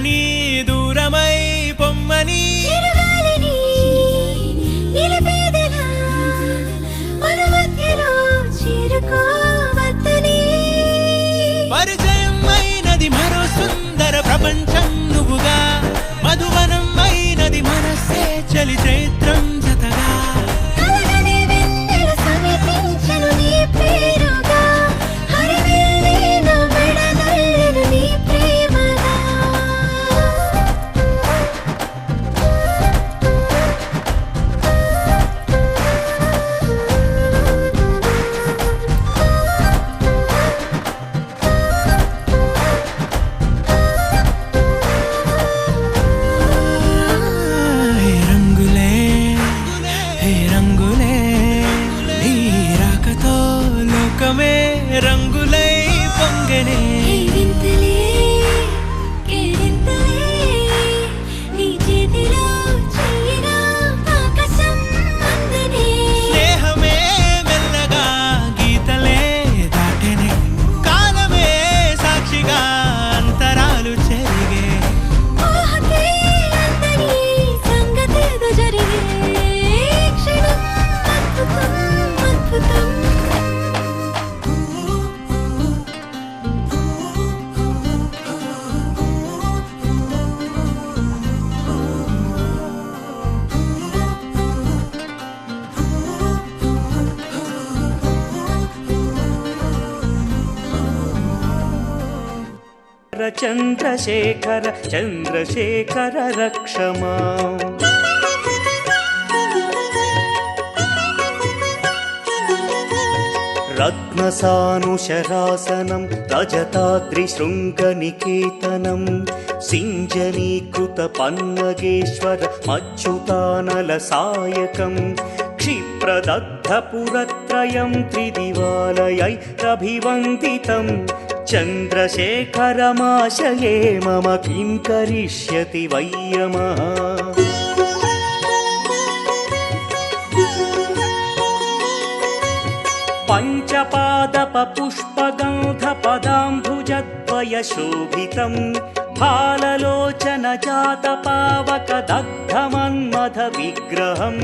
నీ దూరమై పొమ్మని పరిచయం అయినది మరో సుందర ప్రపంచం నువ్వుగా మధువనం అయినది మనస్సే చలి చైత్రం జతగా రంగులై పొంగనే స్నేహమే మెల్లగా గీతలే దాటెనే కాలమే సాక్షిగా అంతరాలు చెరిగే చంద్రశేఖర చంద్రశేఖర రక్షమా రత్నసానుశరాసనం రజతాద్రిశృంగనికేతనం సింజనీకృత పన్నగేశ్వర మచ్యుతానల సాయకం క్షిప్రదగ్ధపురత్రయం త్రిదివాలయైరభివందితం చంద్రశేఖరమాశయే మమ కిం కరిష్యతి వయ్యమః పంచపాదప పుష్పగంధ పదాంబుజద్వయశోభితం ఫాలలోచన జాత పావక దగ్ధమన్మథ విగ్రహం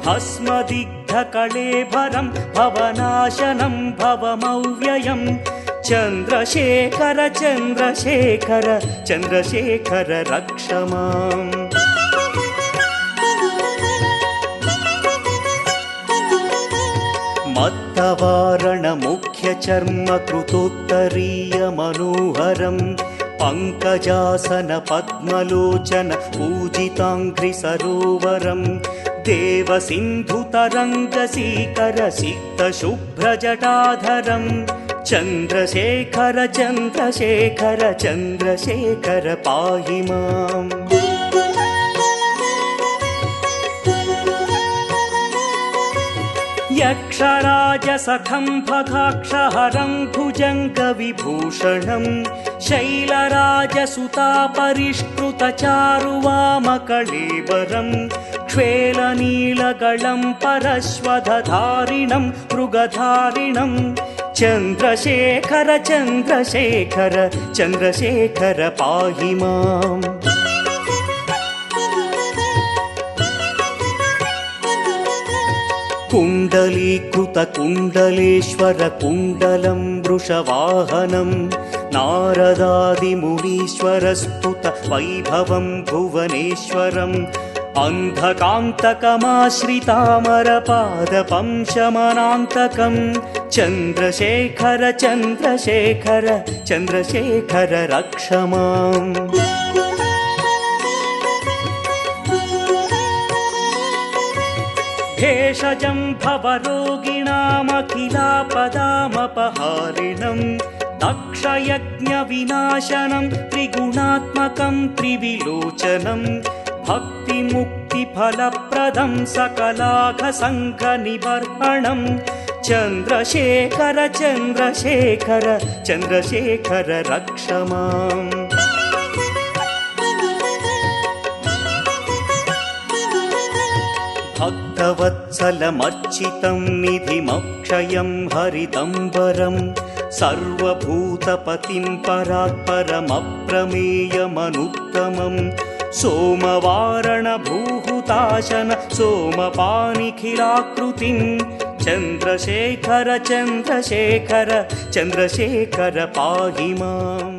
భస్మదిగ్ధ కళేభరం భవనాశనం భవమవ్యయం చంద్రశేఖర చంద్రశేఖర చంద్రశేఖర రక్షమాం మత్తవారణ ముఖ్య చర్మ కృతోత్తరీయ మనోహరం పంకజాసన పద్మలోచన పూజితాంఘ్రి సరోవరం దేవ సింధు తరంగ సీకర సిక్త శుభ్ర జటాధరం చంద్రశేఖర చంద్రశేఖర చంద్రశేఖర పాహి మాం యక్షరాజసఖం భగాక్షహరం భుజంగ విభూషణం శైలరాజసుతా పరిష్కృత చారువామకళేబరం క్షేళనీలగళం పరశ్వధారిణం మృగధారిణం చంద్రశేఖర చంద్రశేఖర చంద్రశేఖర పాహి మాం కుండలీకృత కుండలేశ్వర కుండలం వృషవాహనం నారదాదిమునీశ్వర స్తుత వైభవం భువనేశ్వరం అంధకాంతకమాశ్రితామరపాదపం శమనాంతకం చంద్రశేఖర చంద్రశేఖర చంద్రశేఖర రక్షమాం భేషజం భవరోగిణామఖిలాపదామపహారిణం దక్షయజ్ఞ వినాశనం త్రిగుణాత్మకం త్రివిలోచనం భక్తి ముక్తి ఫలప్రదం సకలాఘ సంఘ నివర్హణం చంద్రశేఖర చంద్రశేఖర చంద్రశేఖర రక్షమాం భక్తవత్సలమర్చితం నిధిమక్షయం హరితంబరం సర్వభూతపతిం పరాత్పరమప్రమేయమనుత్తమం సోమవారణభూహుతాశన సోమపానిఖిలాకృతిం చంద్రశేఖర చంద్రశేఖర చంద్రశేఖర పాహి మాం.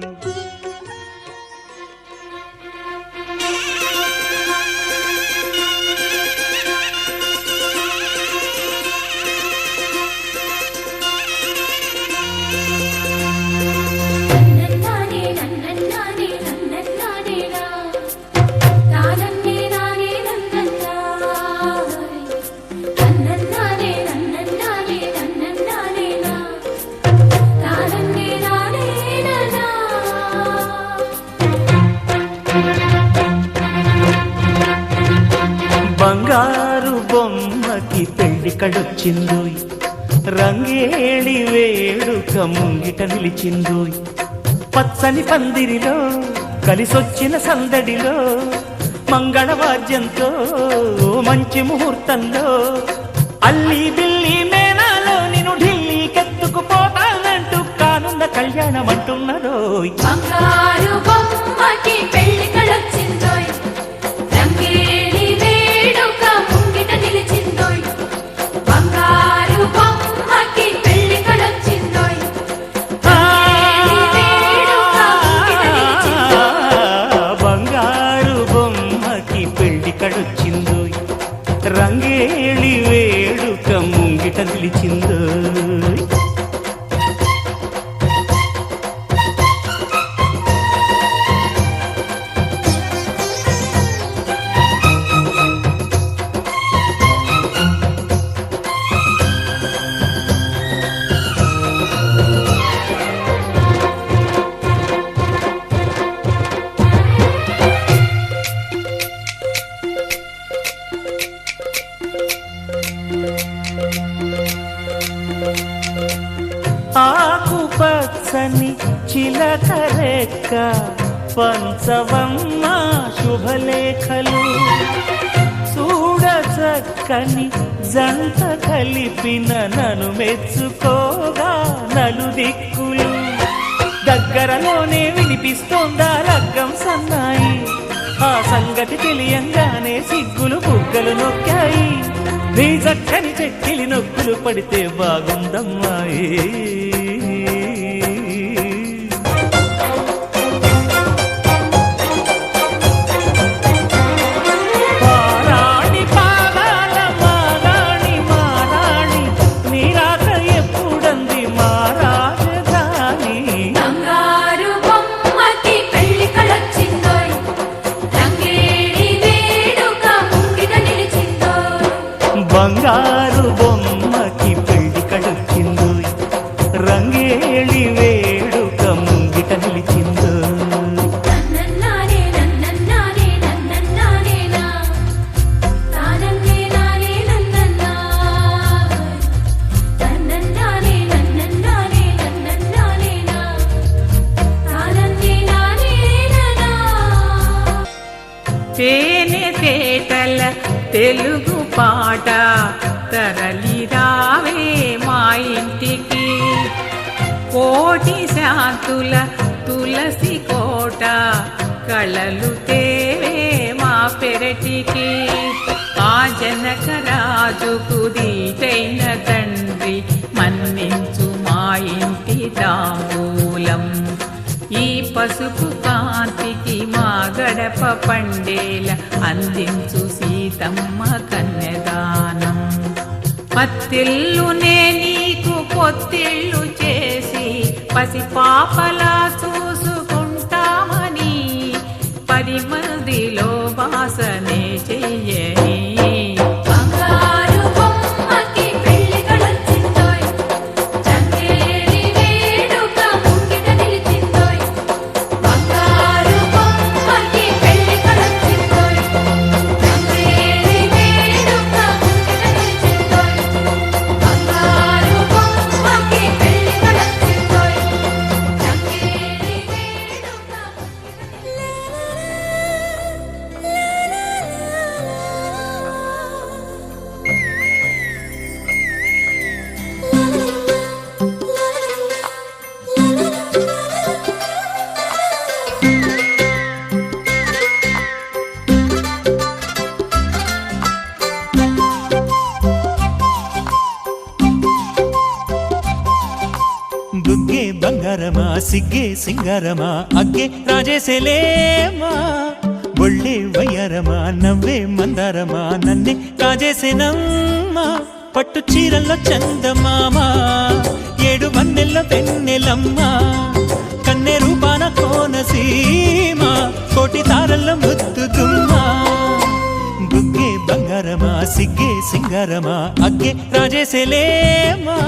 బంగారు బొమ్మకి పెళ్లి కడొచ్చిందోయ్, రంగేళి వేడుక ముంగిట నిలిచిందోయ్. పచ్చని పందిరిలో కలిసొచ్చిన సందడిలో మంగళవాద్యంతో మంచి ముహూర్తంలో అల్లి బిల్లి మేనాలో నిన్ను ఢిల్లీకెత్తుకుపోతానంటూ కానున్న కళ్యాణం అంటున్నదోయ్. బంగారు బొమ్మకి పెళ్లి కడొచ్చిందోయ్, రంగేలి వేడుక ముంగిట నిలిచిందోయ్. బంగారు బొమ్మకి పెళ్లి కడొచ్చిందోయ్, రంగేలి వేడుక ముంగిట నిలిచిందోయ్. బంగారు బొమ్మకి పెళ్లి కడొచ్చిందోయ్, రంగేళి వేడుక ముంగిట నిలిచిందోయ్. ఆకుపచ్చని చిలకరెక్క పంచవమ్మ శుభలేఖలు చూడచక్కని జంట కలిపిన నన్ను మెచ్చుకోగా నలుదిక్కులు. దగ్గరలోనే వినిపిస్తోందా లగ్గం సన్నాయి, ఆ సంగతి తెలియంగానే సిగ్గులు బుగ్గలు నొక్కాయి. నీ చక్కని చెక్కిలి నొక్కులు పడితే బాగుందమ్మాయి. పారాణి పాదాల మారాణి మారాణి నీరాక ఎప్పుడంది మా రాజధాని. బంగారు బొమ్మకి పెళ్లి కడొచ్చిందోయ్, రంగేలి వేడుక ముంగిట నిలిచిందోయ్. బంగారు బొమ్మకి పెళ్లి కడొచ్చిందోయ్, రంగేళి వేడుక ముంగిట నిలిచిందోయ్. నన్నన్నానే నన్నన్నానే నన్నన్నానేనా, తానన్నే నానే నన్నన్నా. నన్నన్నానే నన్నన్నానే నన్నన్నానేనా, తానన్నే నానే నన్నా. తేనె తేటల తెలుగు పాట తరలి రావే మా ఇంటికి, కోటి శాంతుల తులసి కోట కళలు తేవే మా పెరటికి. ఆ జనక రాజుకు దీటైన తండ్రి మన్నించు మా ఇంటి తాంబూలం. ఈ పసుపు కాంతికి మా గడప పండేల అందించు సీతమ్మ కన్యదానం. పత్తిల్లునే నీకు పొత్తిళ్ళు చేసి పసిపాపలా చూసుకుంటామని 10 మందిలో వాసనే చెయ్యని. బంగారు బొమ్మకి పెళ్లి కడొచ్చిందోయ్, రంగేలి వేడుక ముంగిట నిలిచిందోయ్. బంగారు బొమ్మకి పెళ్లి కడొచ్చిందోయ్, రంగేలి వేడుక ముంగిట నిలిచిందోయ్. బంగారు బొమ్మకి పెళ్లి కడొచ్చిందోయ్, రంగేలి బుగ్గే బంగారమా సిగ్గే సింగారమా అగ్గే రాజేసేలేమా ఒళ్ళే వయ్యారమా నవ్వే మందారమా నన్నే కాజేసేనమ్మా పట్టు చీరల్లో చందమామా ఏడు వన్నెల్ల వెన్నెలమ్మా కన్నె రూపాన కోనసీమ కోటి తారల్లో ముద్దుదుమ్మా బుగ్గే బంగారమా సిగ్గే సింగారమా అగ్గే రాజేసేలేమా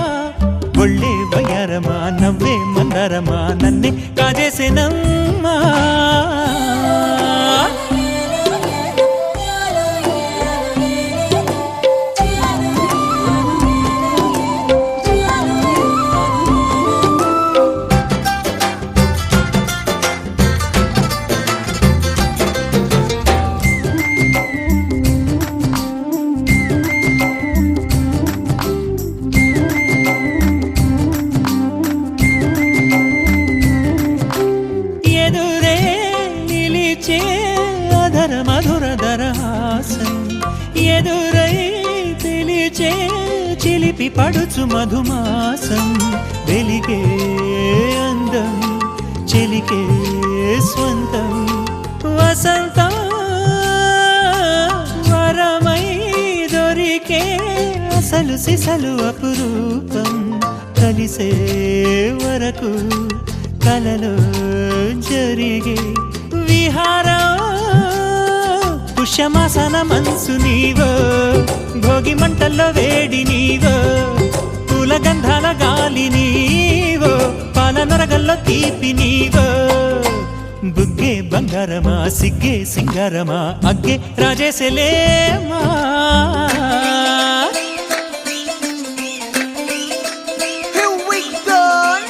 ఒళ్ళే వయ్యారమా నవ్వే మందారమా నన్నే కాజేసేనమ్మా ఎదురే నిలిచే అధర మధుర దరహాసం ఎదురై పిలిచే చిలిపి పడుచు మధుమాసం వెలిగే అందం చెలికే స్వంతం వసంతం వరమై దొరికే అసలు సిసలు అపురూపం కలిసే వరకు కలలో జరిగే విహారం పుష్యమాసన మనసు నీవో భోగి మంటల్లో వేడి నీవో పూల గంధాల గాలి నీవో పాల నరగల్లో తీపి నీవో బుగ్గే బంగారమా సిగ్గే సింగారమా అగ్గే రాజేసేలేమా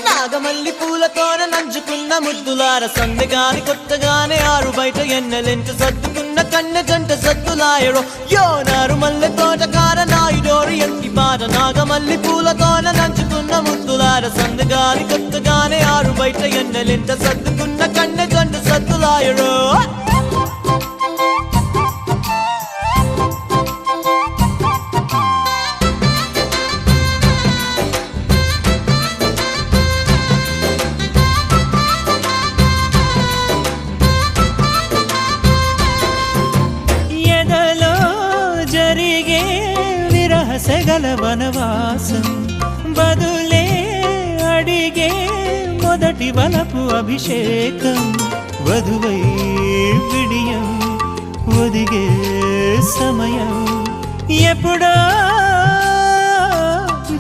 నాగమల్లి పూలతోన నంచుకున్న ముద్దులార సందగాని కొత్తగానే ఆరు బయట ఎన్నెలెంట సర్దుకున్న కన్నె జంట సద్దులాయడో యోనారు మల్లె తోటకార నాయుడోరు ఎంటి పాట నాగమల్లి పూలతోన నంచుకున్న ముద్దులార సందగాని కొత్తగానే ఆరు బయట ఎన్నెలెంట సర్దుకున్న కన్నె జంట సద్దులాయడో సెగల వనవాసం బదులే అడిగే మొదటి వలపు అభిషేకం వధువై విడియం ఒదిగే సమయం ఎప్పుడో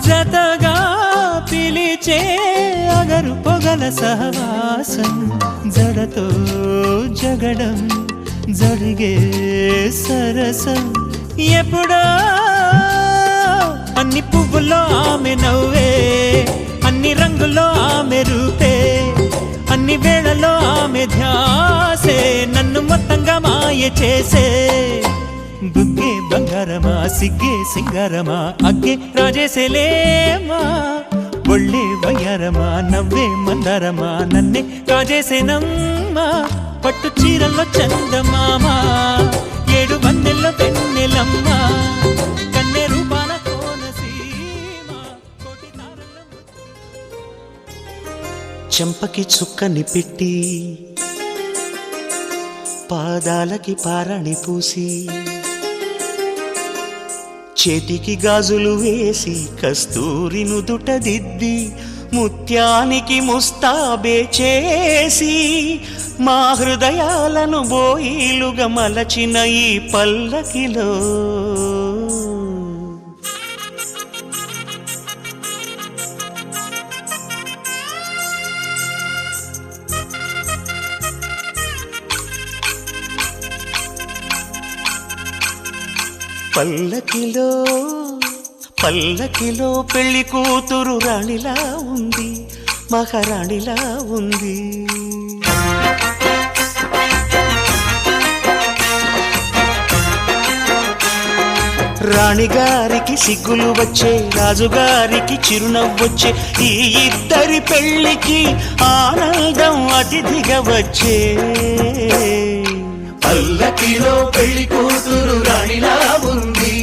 జతగా పిలిచే అగరు పొగల సహవాసం జడతో జగడం జరిగే సరసం ఎప్పుడో అన్ని పువ్వుల్లో ఆమె నవ్వే అన్ని రంగుల్లో ఆమె రూపే అన్ని వేళల్లో ఆమె ధ్యాసే నన్ను మొత్తంగా మాయ చేసే బుగ్గే బంగారమా సిగ్గే సింగారమా అగ్గే రాజేసేలేమా ఒళ్ళే వయ్యారమా నవ్వే మందారమా నన్నే కాజేసేనమ్మా పట్టు చీరల్లో చందమామా ఏడు వన్నెల్లో వెన్నెలమ్మా కన్నె రూపాన కోనసీమ కోటి తారల చెంపకి చుక్కని పెట్టి పాదాలకి పారాణి పూసి చేతికి గాజులు వేసి కస్తూరి నుదుట దిద్ది ముత్యానికి ముస్తాబే చేసి మా హృదయాలను బోయిలుగా మలచిన ఈ పల్లకిలో పల్లకిలో పల్లకిలో పెళ్లి కూతురు రాణిలా ఉంది మహారాణిలా ఉంది రాణిగారికి సిగ్గులు వచ్చే రాజుగారికి చిరునవ్వొచ్చే ఈ ఇద్దరి పెళ్లికి ఆనందం అతిథిగా వచ్చే పల్లకిలో పెళ్లి కూతురు రాణిలా ఉంది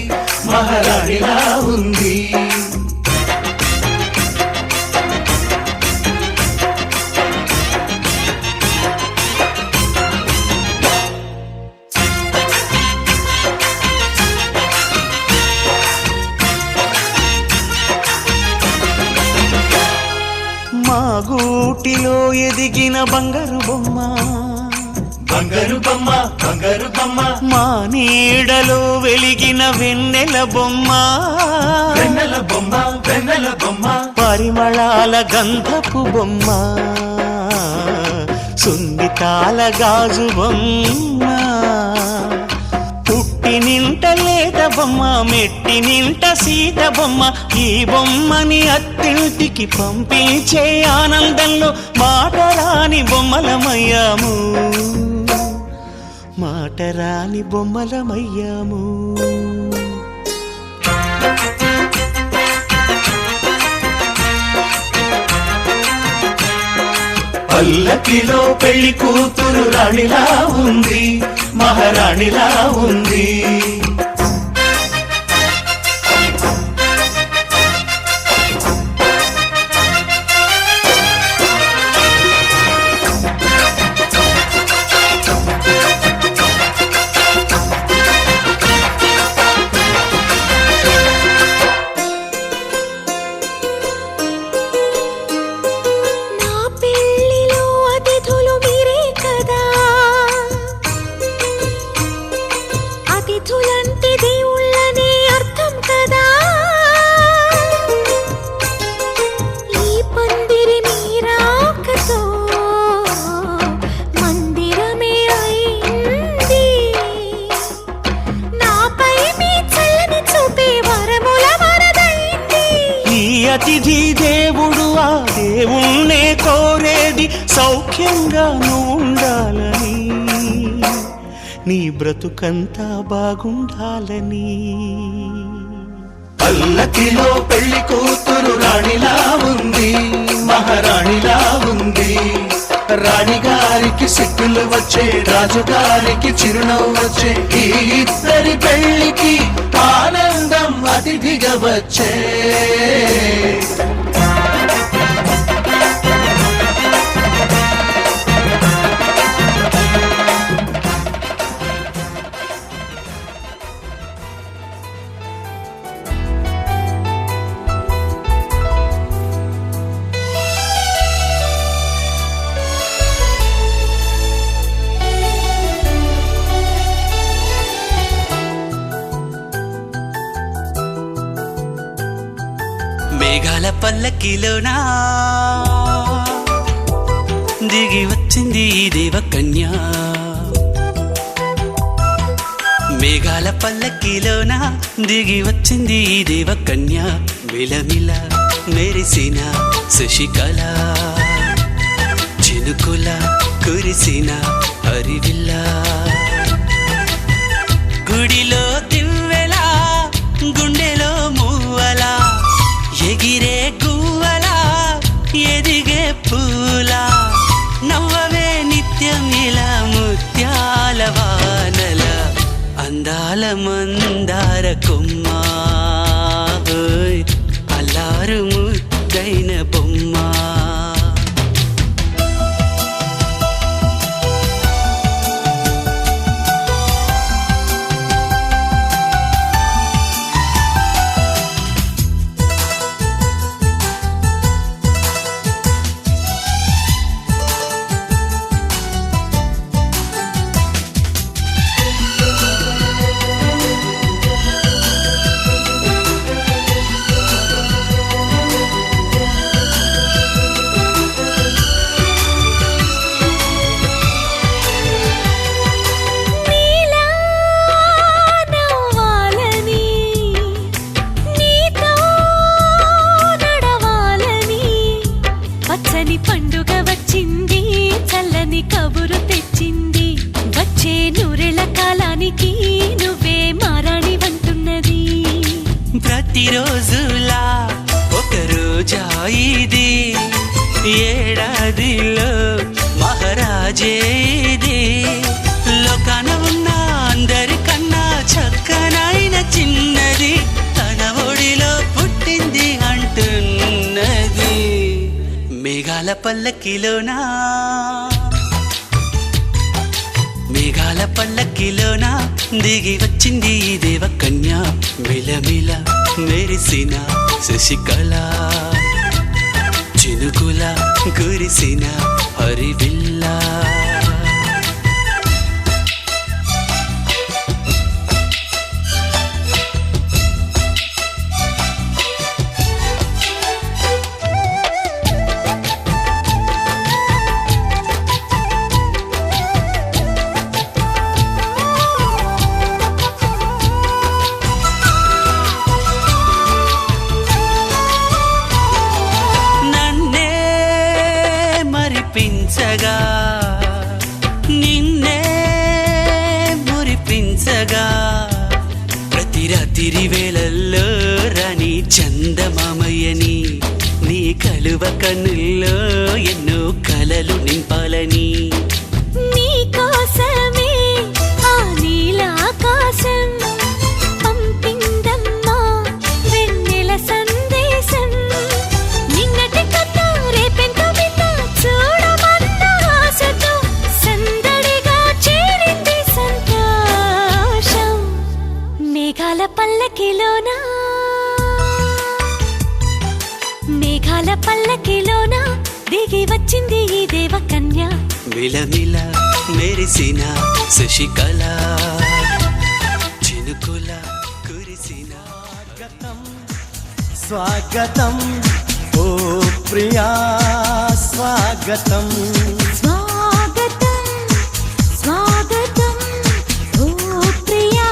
మహారాణిలా ఉంది మా గూటిలో ఎదిగిన బంగారు బొమ్మ, బంగారు బొమ్మ బంగారు బొమ్మ, మా నీడలో వెలిగిన వెన్నెల బొమ్మ, వెన్నెల బొమ్మ వెన్నెల బొమ్మ, పరిమళాల గంధపు బొమ్మ, సున్నితాల గాజు బొమ్మ, పుట్టి నింట లేత బొమ్మ, మెట్టి నింట సీత బొమ్మ. ఈ బొమ్మని అత్తింటికి పంపించే ఆనందంలో మాటరాని బొమ్మలమయ్యాము, మాటరాని బొమ్మలమయ్యాము. పల్లకిలో పెళ్లి కూతురు రాణిలా ఉంది, మహారాణిలా ఉంది. నా పెళ్ళిలో అతిథులు మీరే కదా, అతిథులంటే దేవుళ్ళనే అర్థం కదా. ఈ పందిరి మీరాకతో మందిరమే అయింది. నాపై మీ చల్లని చూపే వరముల వరదైంది. ఈ అతిథి దేవుడు ఆ దేవుణ్ణే కోరేది సౌఖ్యంగా నువ్వు ఉండాలని, నీ బ్రతుకంతా బాగుండాలని. పల్లకిలో పెళ్లి కూతురు రాణిలా ఉంది, మహారాణిలా ఉంది. రాణిగారికి సిగ్గులు వచ్చే, రాజుగారికి చిరునవ్వు వచ్చే. ఈ ఇద్దరి పెళ్లికి ఆనందం అతిథిగా వచ్చే. మేఘాల పల్లకిలోనా దిగి వచ్చింది ఈ దేవకన్య, మేఘాల పల్లకిలోనా దిగి వచ్చింది ఈ దేవకన్య. మిలమిల మెరిసిన శశికళ, చినుకుల కురిసిన హరివిల్ల, గుడిలో దివ్వెలా గుండెలో మూవలా, ఎగిరే గువ్వలా ఎదిగే పూలా, నవ్వవే నిత్యం ఇలా ముత్యాల వానల, అందాల మందార కొమ్మ, ఓయ్ అల్లారు ముద్దైన బొమ్మ. నీలా నవ్వాలని, నీతో నడవాలని, పచ్చని పండుగ వచ్చింది, చల్లని కబురు తెచ్చింది. వచ్చే నూరెళ్ళ కాలానికి నువ్వే మారాణి వంటున్నది. ప్రతిరోజులా ఒక రోజా ఇది, ఏడాదిలో మహారాజే ఇది. లోకాన ఉన్న అందరికన్నా చక్కనైన చిన్నది, తన ఒడిలో పుట్టింది అంటున్నది. మేఘాల పల్లకిలోనా, మేఘాల పల్లకిలోనా దిగి వచ్చింది ఈ దేవకన్య. మిలమిల మెరిసిన శశికళ, చినుకుల కురిసిన హరివిల్లా మరిపించగా నిన్నే మురిపించగా ప్రతి రాత్రి వేళల్లో రాణి చందమామయ్యని నీ కలువ కన్నుల్లో ఎన్నో కలలు నింపాలని నీ కోసమే ఆ నీలాకాశం పంపిందమ్మా వెన్నెల సందేశం నిన్నటి కథ రేపెంత చూడమన్న ఆశతో సందడిగా చేరింది సంతోషం మేఘాల పల్లకిలోనా దిగి వచ్చింది ఈ దేవకన్య మిలమిల మెరిసిన శశికళ చినుకుల కురిసిన స్వాగతం ఓ ప్రియా స్వాగతం స్వాగతం స్వాగతం ఓ ప్రియా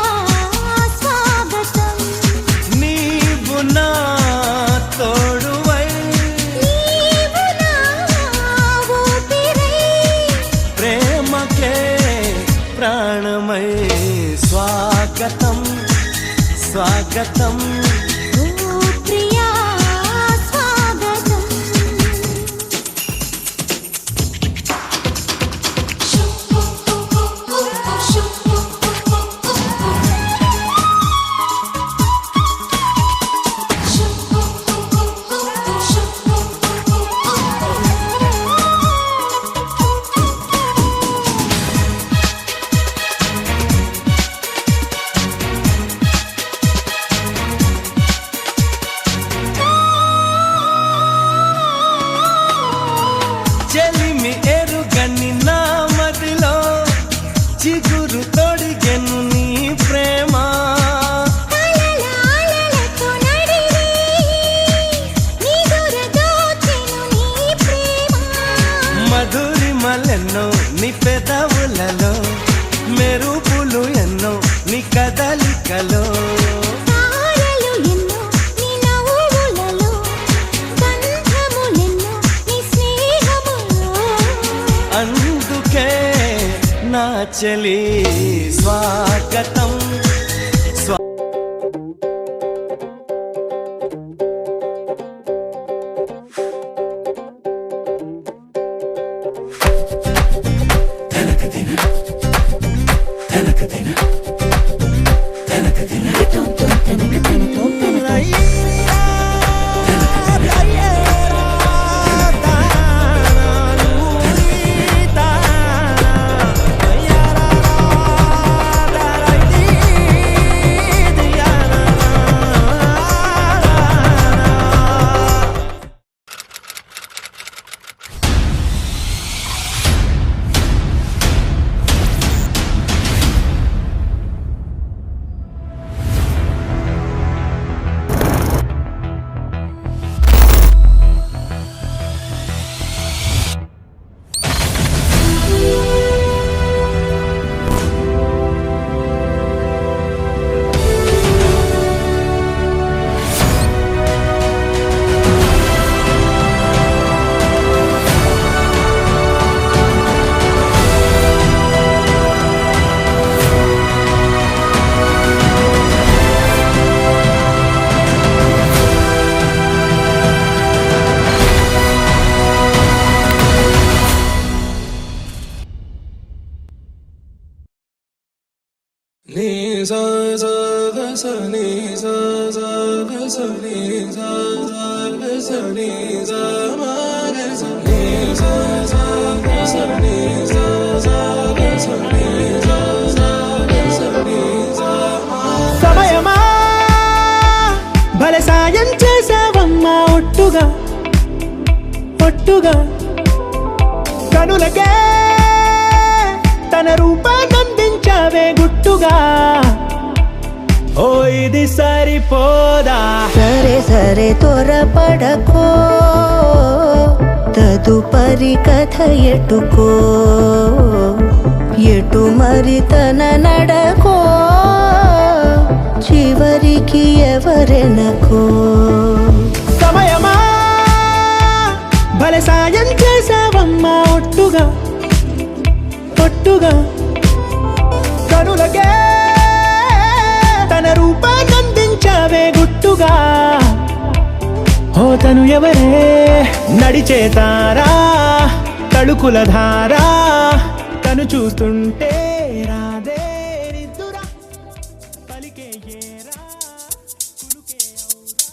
స్వాగతం నీవు నా తోడువై నీవు నా ఊపిరై ప్రేమకే ప్రాణమై స్వాగతం స్వాగతం ఓ ప్రియా స్వాగతం చెలిమి ఎరుగని నా మదిలో చిగురు తొడిగెను నీ ప్రేమ అలలతో నడిరే నీ దూరదోచెను నీ ప్రేమ మధురిమలెన్నో నీ పెదవులలో మెరుపులు ఎన్నో నీ కదలికలో తారలు ఎన్నో నీ నవ్వులలో బంధములెన్నో నీ స్నేహములో అందుకే నా చెలి స్వాగతం సమయమా భలే సాయం చేసావమ్మా ఒట్టుగా ఒట్టుగా కనులకే తన రూపాన్నందించావే గుట్టుగా ఓ ఇది సరిపోదా సరే సరే త్వరపడకో తదుపరి కథ ఎటుకో ఎటు మరి తన నడకో చివరికి ఎవరెనకో సమయమా భలే సాయం చేసావమ్మా ఒట్టుగా ఒట్టుగా కనులకే తన రూపాన్నందించావే గుట్టుగా ఓ తను ఎవరే నడిచేతారా తడుకుల ధారా తను చూస్తుంటే రాదే నిద్దురా పలికే ఏరా కులుకే ఔరా.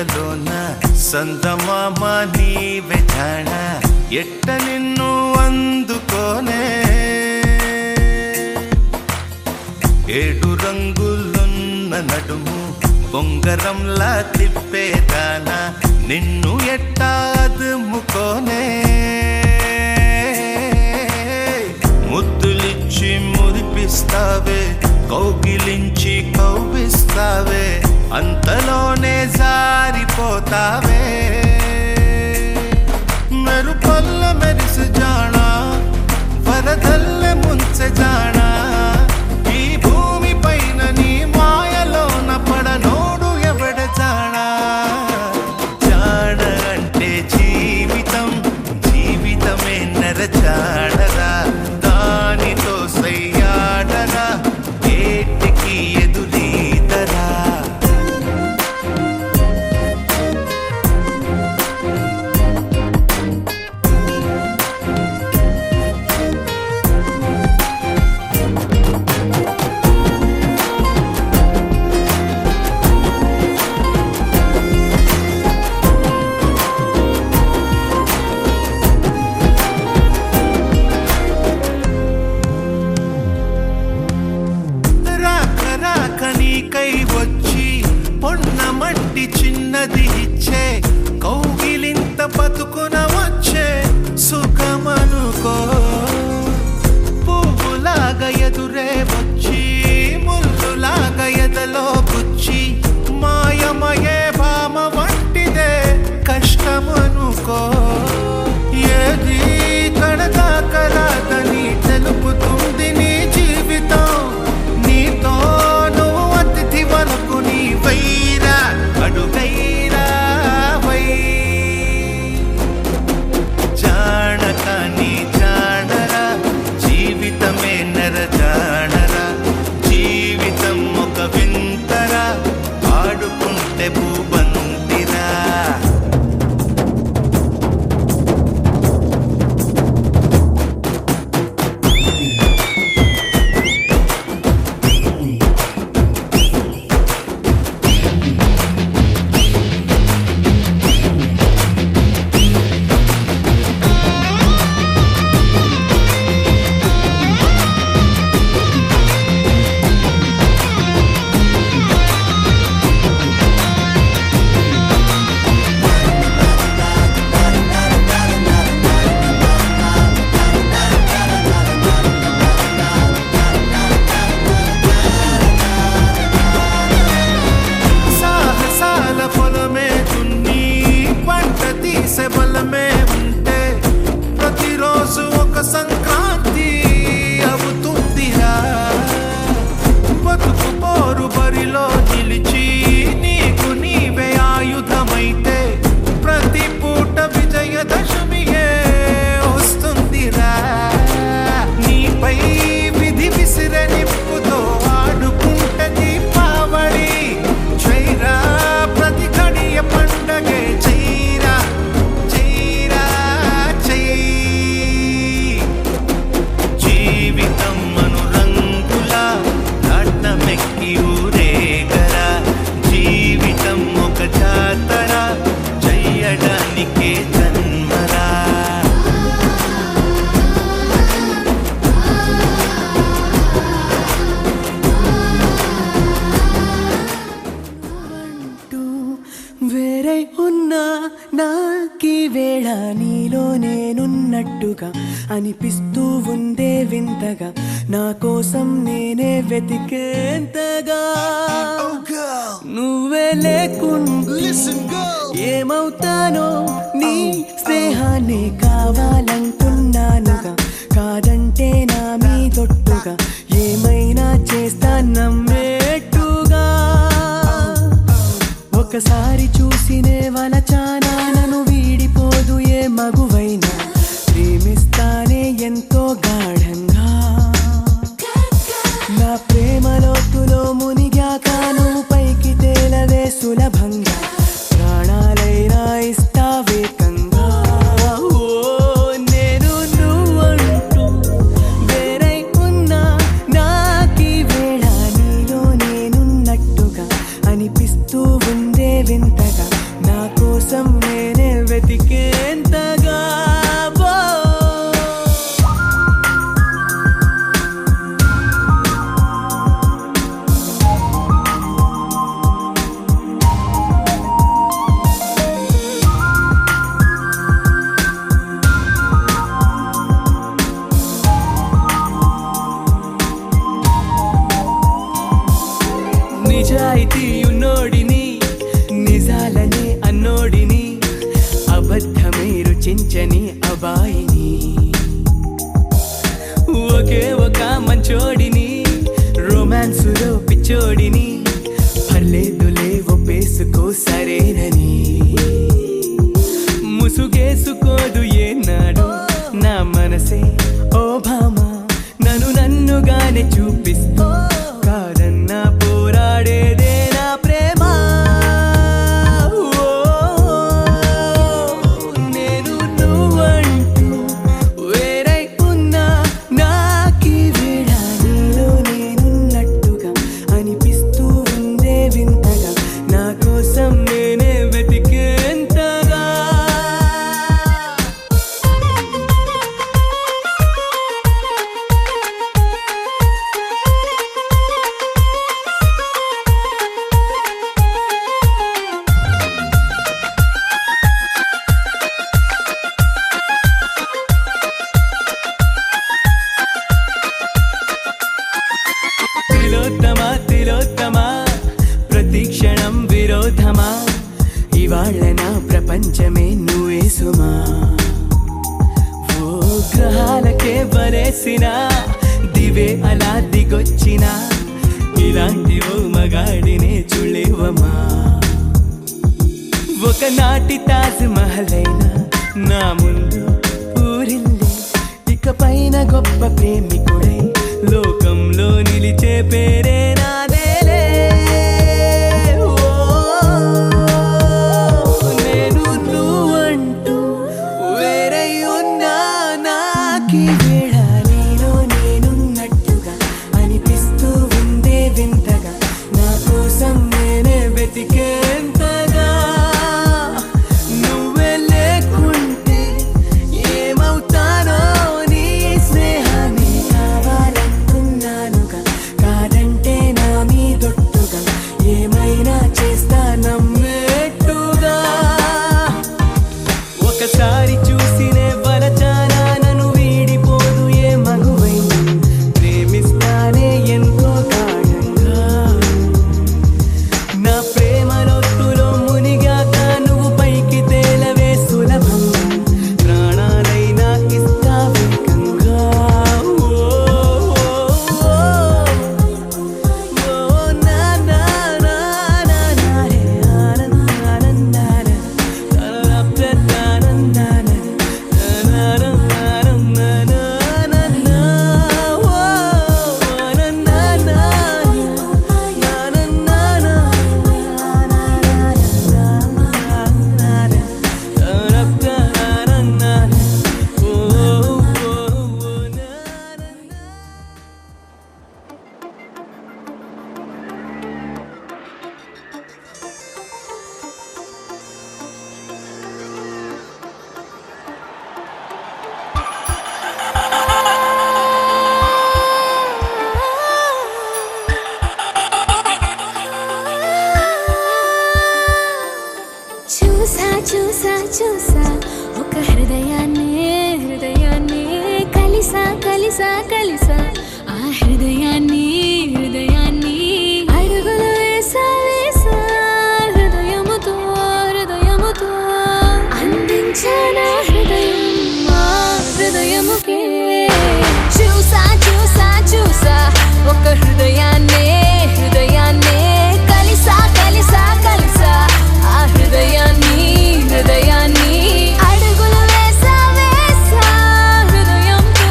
అంతలోన సందమామ నీవే జాణ ఎట్ట నిన్ను అందుకోనే ఏడు రంగులున్న నడుము బొంగరంలా తిప్పేదానా నిన్ను ఎట్టాదుముకోనే ముద్దులిచ్చి మురిపిస్తావే కౌగిలించి కౌగిస్తావే అంతలోనే జారిపోతావే మెరుపల్ల మెరిసి జానా వరదల్లె ముంచె జానా ఈ భూమి పైన నీ మాయలోన పడనోడు ఎవడ జానా జాడ అంటే జీవితం జీవితమే నరజాడరా దానితో సయ్యాడరా ఏటికి ఎదురీదరా నీకై వచ్చి పొన్న మట్టి చిన్నది ఇచ్చే కౌగిలింత బతుకున వచ్చే సుఖమనుకో పువ్వులాగా ఎదురే వచ్చి ముల్లులాగా ఎదలో గుచ్చి మాయమయే భామ వంటిదే కష్టమనుకో ఏది కడదాకరాదని తెలుపుతుంది నీ జీవితం నీతో వనుకుని వైరా అడుగైరా వై జానక నీ జానరా జీవితమే నర జానరా జీవితం ఒక వింతరా ఆడుకుంటే భూబంతిరా పొలమే దున్ని పంట తీసే బలమే ఉంటే ప్రతిరోజు ఒక సంక్రాంతి అవుతుందిరా బతుకు పోరు బరిలో నిలిచి నీకు నీవే ఆయుధమైతే ప్రతి పూట విజయదశమియే వస్తుందిరా నీపై విధి విసిరే నిప్పుతో ఆడుకుంటే దీపావళి చైరా ప్రతి కడియ పండగే చైరా చైరా చై జీవితం అనురంగుల నాట్యమెక్కి ఊరేగరా జీవితం ఒక జాతర చెయ్యడానికే జన్మరా వేరే ఉన్నా నాకీ వేళ నీలో నేనున్నట్టుగా అనిపిస్తూ ఉందే వింతగా నా కోసం నేనే వెతికేంతగా నువ్వే లేకుండా ఏమవుతానో నీ స్నేహాన్ని కావాలనుకున్నానుగా కాదంటే నా మీదొట్టుగా ఏమైనా చేస్తా నమ్మేట్టుగా ఒకసారి చూసినే వలచానా నన్ను వీడిపోదు ఏ మగువైనా ప్రేమిస్తానే ఎంతో గాఢంగా నా ప్రేమ లోతులో మునిగాక నువ్వు పైకి తేలవే సులభంగా ప్రాణాలైనా ఇస్తావేకంగా ఓ నేను నువ్వంటూ వేరై ఉన్నా నాకీ వేళ నీలో నేనున్నట్టుగా అనిపిస్తూ ఉందే వింతగా కోసం నేనే వెతికేంతగా నిజాయితీ ఉన్నోడిని నిజాలనే అన్నోడిని అబద్ధమే రుచించని అబాయిని ఒకే ఒక మంచోడిని రొమాన్సులో పిచ్చోడిని పర్లేదులే ఒప్పేసుకో సరేనని ముసుగేసుకోదు ఏనాడు నా మనసే ఓ భామ నన్నుగానే చూపిస్తూ కాదన్నా పోరాడేదే నా ప్రేమ నేను నువ్వంటూ వేరై ఉన్నా నాకీ వేళ నీలో నేనున్నట్టుగా అనిపిస్తూ ఉందే వింతగా నా కోసం నేనే వెతికేంతగా తిలోత్తమా ప్రతి క్షణం విరోధమా ఇవాళ నా ప్రపంచమే నువ్వే సుమా ఓ గ్రహాలకే వరేసిన దివే అలా దిగొచ్చిన ఇలాంటి ఓ మగాడినే చూడలేవమా ఒకనాటి తాజ్ మహల్ అయినా నా ముందు ఊరిల్లి ఇకపైన గొప్ప ప్రేమికుడై లోకంలో నిలిచే పేరే నాదేలే నేను నువ్వంటూ వేరై ఉన్నా నాకీ వేళ నీలో నేనున్నట్టుగా అనిపిస్తూ ఉందే వింతగా నా కోసం నేనే వెతికేంతగా నువ్వే లేకుంటే ఏమవుతానో నీ స్నేహాన్ని కావాలంటున్నానుగా కాదంటే నా మీదొట్టుగా ఏమైనా చేస్తా నమ్మేట్టుగా ఒకసారి చూసినే వలచానా నన్ను వీడిపోదు ఏ మగువై ప్రేమిస్తానే ఎంతో గాఢంగా నా ప్రేమ లోతులో మునిగాక నువ్వు పైకి తేలవే సులభంగా ప్రాణాలైనా ఇస్తా వేగంగా నా నా నా నా నా హే ఆనందానందాన తరప్రతానందాన చూసా చూసా చూసా ఒక హృదయాన్ని కలిసా కలిసా కలిసా ఆ హృదయాన్ని అడుగులు వేసా వేసా హృదయముతో అందించానా హృదయం మా హృదయముకే చూసా చూసా చూసా ఒక హృదయాన్ని కలిసా కలిసా కలిసా ఆ హృదయాన్ని అడుగులు వేసా వేసా హృదయంతో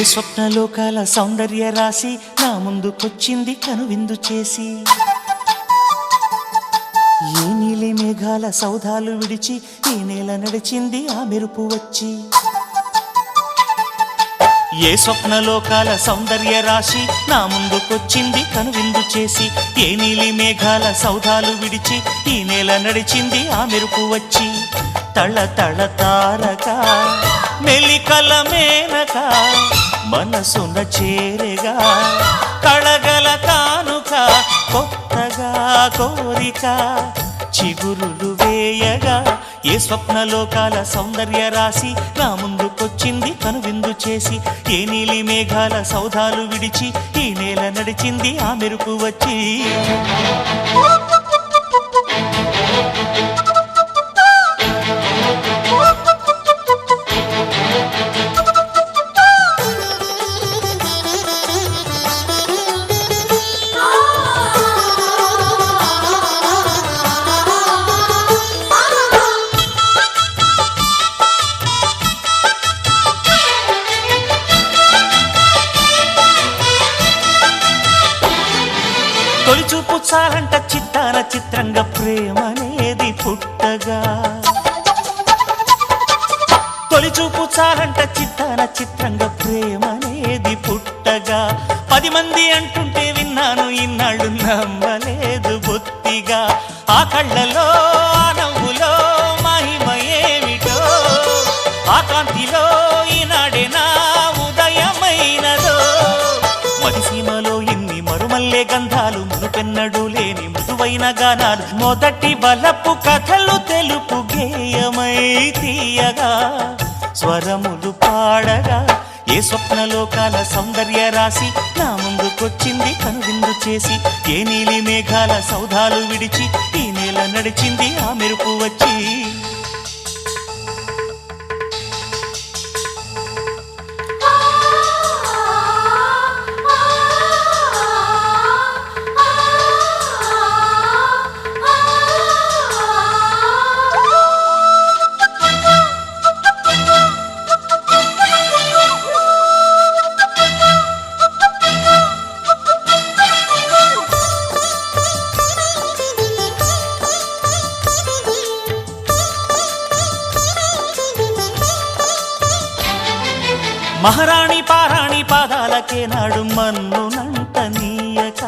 ఏ స్వప్నలోకాల సౌందర్య రాశి నా ముందుకొచ్చింది కనువిందు చేసి ఏ నీలి మేఘాల సౌధాలు విడిచి ఈ నేల నడిచింది ఆ మెరుపు వచ్చి ఏ స్వప్నలోకాల సౌందర్య రాశి నా ముందుకొచ్చింది కనువిందు చేసి ఏ నీలి మేఘాల సౌధాలు విడిచి ఈ నేల నడిచింది ఆ మెరుపు వచ్చి తళ తళ తారక మెలికల మేనక మనసున చేరగా కళగల కానుక కొత్తగా కోరిక చిగురులు వేయగా ఏ స్వప్నలోకాల సౌందర్య రాశి నా ముందుకొచ్చింది కనువిందు చేసి ఏ నీలి మేఘాల సౌధాలు విడిచి ఈ నేల నడిచింది ఆ మెరుపు వచ్చి తొలిచూపు చాలంట చిత్తాన చిత్రంగా ప్రేమనేది పుట్టగా తొలిచూపు చాలంట చిత్తాన చిత్రంగా ప్రేమనేది పుట్టగా 10 మంది అంటుంటే విన్నాను ఇన్నాళ్ళు నమ్మలేదు బొత్తిగా ఆ కళ్ళలో ఆ నవ్వులో మహిమ ఏమిటో ఆ కాంతిలో ఈనాడే నా ఉదయమైనదో మదిసీమలో ఇన్ని మరుమల్లే గంధాలు మునుపెన్నడు లేని మృదువైన గానాలు మొదటి బలపు కథలు తెలుపు గేయమై తీయగా స్వరములు పాడగా ఏ స్వప్నలోకాల సౌందర్య రాశి నా ముందుకొచ్చింది కనువిందు చేసి ఏ నీలి మేఘాల సౌధాలు విడిచి ఈ నేల నడిచింది ఆ మెరుపు వచ్చి మహారాణి పారాణి పాదాలకే నాడు మన్నునంట నీయక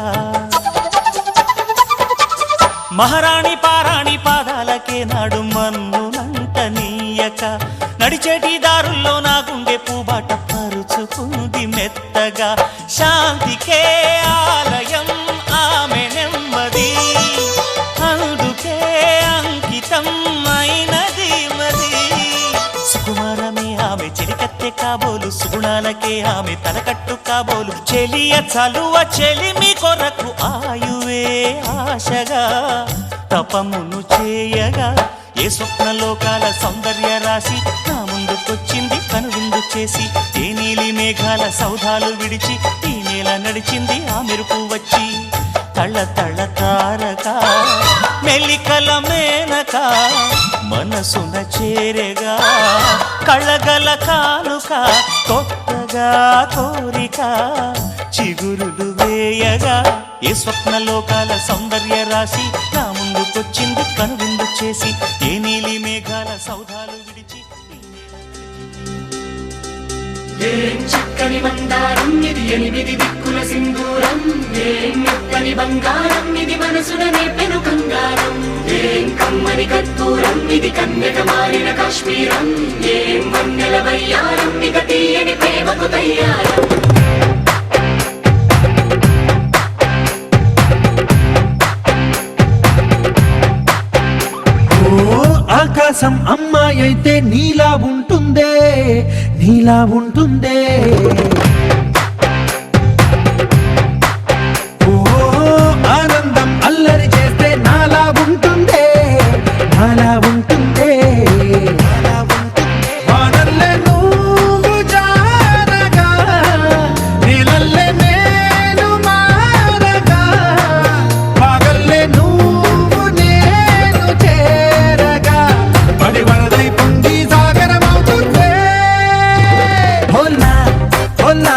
మహారాణి పారాణి పాదాలకే నాడు మన్నునంట నీయక నడిచేటి దారుల్లో నా గుండె పూబాట పరుచుకుంది మెత్తగా శాంతికే ఆలయం ఆమె నెమ్మది అందుకే అంకితం అయినది మది సుకుమారమే ఆమె చెలికత్తె కాబోలు సుగుణాలకే ఆమె తలకట్టు కాబోలు చెలియ చలువ చెలిమి కొరకు ఆయువే ఆశగా తపమును చేయగా ఏ స్వప్నలోకాల సౌందర్య రాశి నా ముందుకొచ్చింది కనువిందు చేసి ఏ నీలి మేఘాల సౌధాలు విడిచి ఈ నేల నడిచింది ఆ మెరుపు వచ్చి తళ తళ తారక మెలికల మేనక మనసున చేరగా కళగల కానుక కొత్తగా కోరిక చిగురులు వేయగా ఏ స్వప్నలోకాల సౌందర్య రాశి నా ముందుకొచ్చింది కనువిందు చేసి ఏ నీలి మేఘాల సౌధాలు విడిచి ఏం చక్కని మందారం ఇది 8 దిక్కుల సింధూరం ఏం మెత్తని బంగారం ఇది మనసున నేపెను కంగారం ఏం కమ్మని కర్పూరం ఇది కన్యక మారిన కాశ్మీరం ఏం వన్నెల వయ్యారం ఇక తీయని ప్రేమకు తయ్యారం ఆకాశం అమ్మాయి అయితే నీలా ఉంటుందే నీలా ఉంటుందే ఓ ఆనందం అల్లరి చేస్తే నాలా ఉంటుందే నాలా ఉంటుందే వానల్లే నువ్వు జారగా నీలల్లే నేను మారగా పగల్లే నువ్వు నేను చేరగా పడి వరదై పొంగి సాగరమవుతుందే హోలా హోలా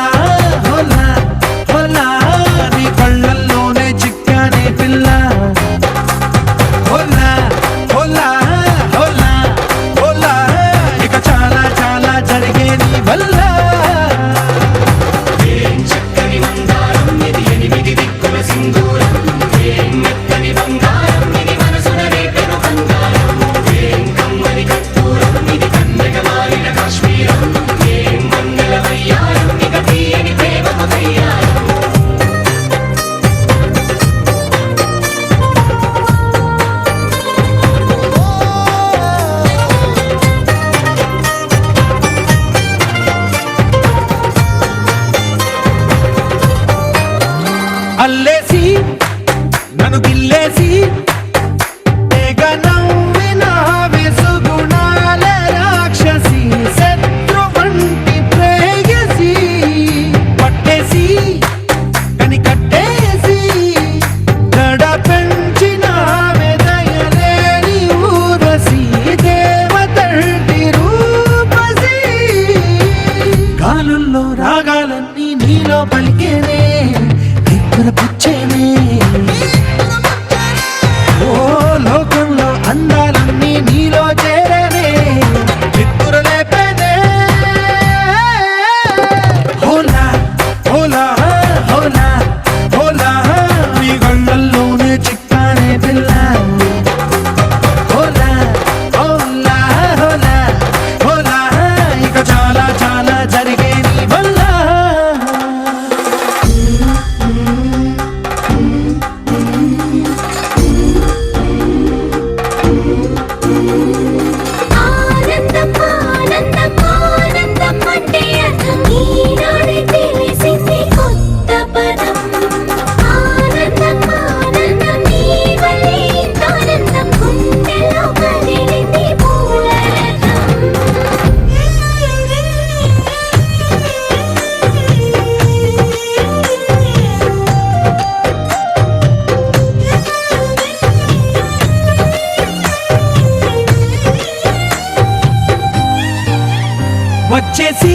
మార్చేసి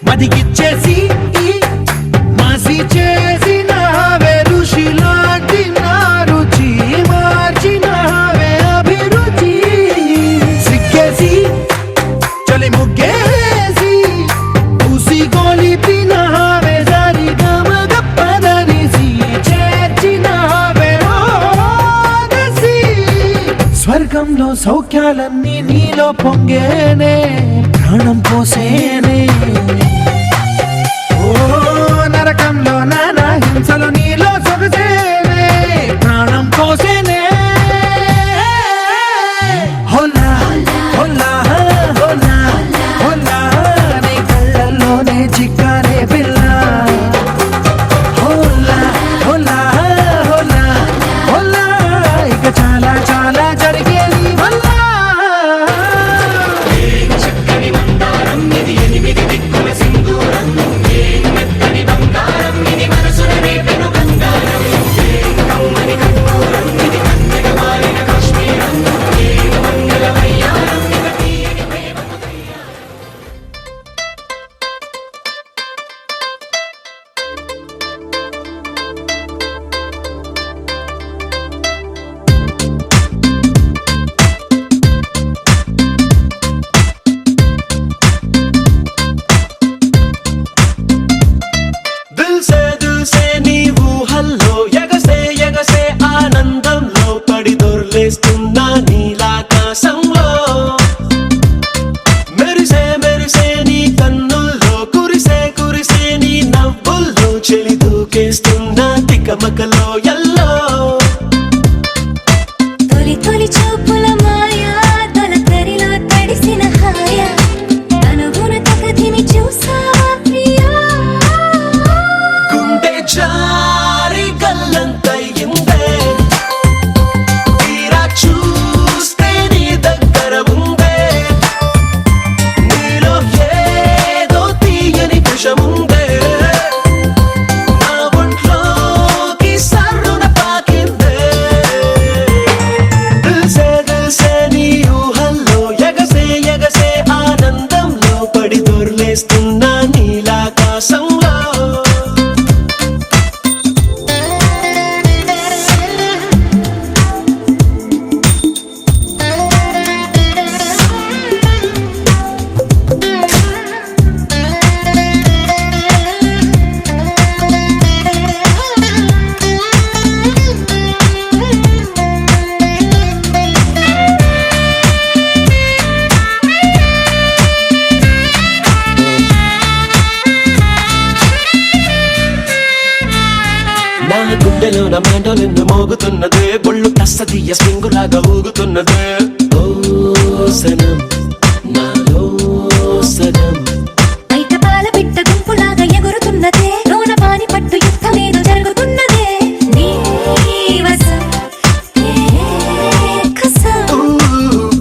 మదిగిచ్చేసి మాసి చేసినావే ఋషిలాంటి నా రుచి మార్చినావే అభిరుచి సిగ్గేసి చలి ముగ్గేసి పూసి గోలిపినావే సరి గమగప్పదనిసి చేర్చినావే ఓదసి స్వర్గంలో సౌఖ్యాలన్నీ నీలో పొంగేనే ప్రాణం పోసేనే ఓ నరకంలో నానా హింసలో నీలో సొగసేనే ప్రాణం పోసేనే హోలా హోలా హోలా హోలా నీ కళ్ళల్లోనే చిక్కానే పిల్ల హోలా హోలా హోలా హోలా ఇక చాలా చాలా జరిగేది వల్ల చక్కని మందారం ఇది 8 దిక్కుల సింధూరం ఏం మెత్తని బంగారం ఇది మనసున రేపెను బంగారం ఏం కమ్మని కర్పూరం ఇది కన్నెగ మారిన కాశ్మీరం ఏం మంగళ వయ్యారం ఇక తీయని ప్రేమకు తయ్యారం. దిల్సే నీ ఊహల్లో ఎగసే ఎగసే ఆనందంలో పడి దొర్లేస్తున్నా నీలాకాశంలో మెరిసే మెరిసే నీ కన్నుల్లో కురిసే కురిసే నీ నవ్వుల్లో చెలి దూకేస్తున్నా తికమకలో ఎల్లో తొలి తొలి చూపుల మాయా తొలకరిలో తడిసిన హాయ అనుగుణ తగదిని చూసావా ప్రియా గుండె జారి గల్లంతయిందే తీరా చూస్తే నీ దగ్గర ఉందే నీలో ఏదో తీయని విషముందే నా ఒంట్లోకి సర్రున పాకిందే దిల్సే నీ ఊహల్లో ఎగసే ఎగసే ఆనందంలో పడి దొర్లేస్తున్నా నీలాకాశంలో నా గుండెలోన మెండోలిన్ను మోగుతున్నదే బొళ్ళు కస్తదీయ స్ప్రింగులాగా ఊగుతున్నదే ఓ సనం నాలో సగం బయట పాల పిట్ట గుంపులాగా ఎగురుతున్నదే లోన పాని పట్టు యుద్ధమేదో జరుగుతున్నదే నీ వసం ఏ కసం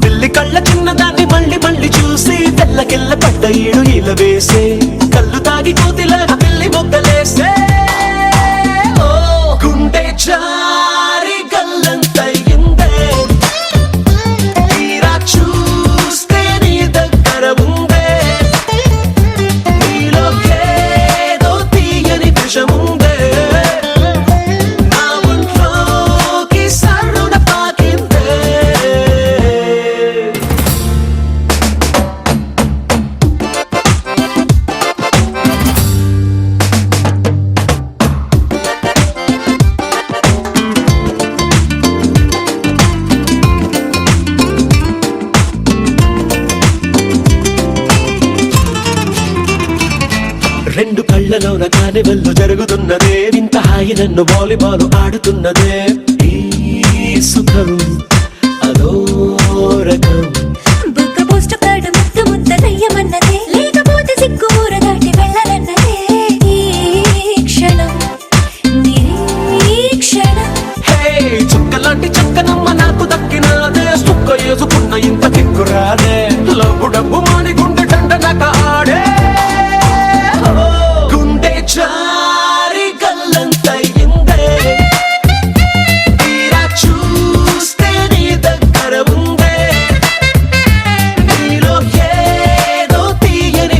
పిల్లి కళ్ళ చిన్నదాన్ని మళ్ళీ మళ్ళీ చూసి తెల్లకెళ్ళ పడ్డ ఈడు ఇలా వేసే కళ్ళు తాగి కోతిలాగా పిల్లి మొగ్గలేసే ఓ గుండె జారి గల్లంతయిందే తీరా చూస్తే నీ దగ్గర ఉందే నీలో ఏదో తీయని విషముందే నా ఒంట్లోకి సర్రున పాకిందే రెండు కళ్ళలోన కానివల్లు జరుగుతున్నదే వింత హాయి నన్ను వాలీబాల్ ఆడుతున్నదే ఈ సుఖం అదో రకం బుక్క పోస్ట్ కార్డు ముద్దు ముద్ద దయ్యమన్నదే లేకపోతే సిగ్గు ఊర దాటి వెళ్ళాలన్నదే ఈ క్షణం నిరీక్షణం హే చుక్కలాంటి చక్కనమ్మ నాకు దక్కినాదే సుక్క వేసుకున్న ఇంత దిక్కురాదే లబ్బు డబ్బు మాని గుండె దండ నక ఆడే ఓ, గుండె జారి గల్లంతయిందే తీరా చూస్తే నీ దగ్గర ఉందే నీలో ఏదో తీయని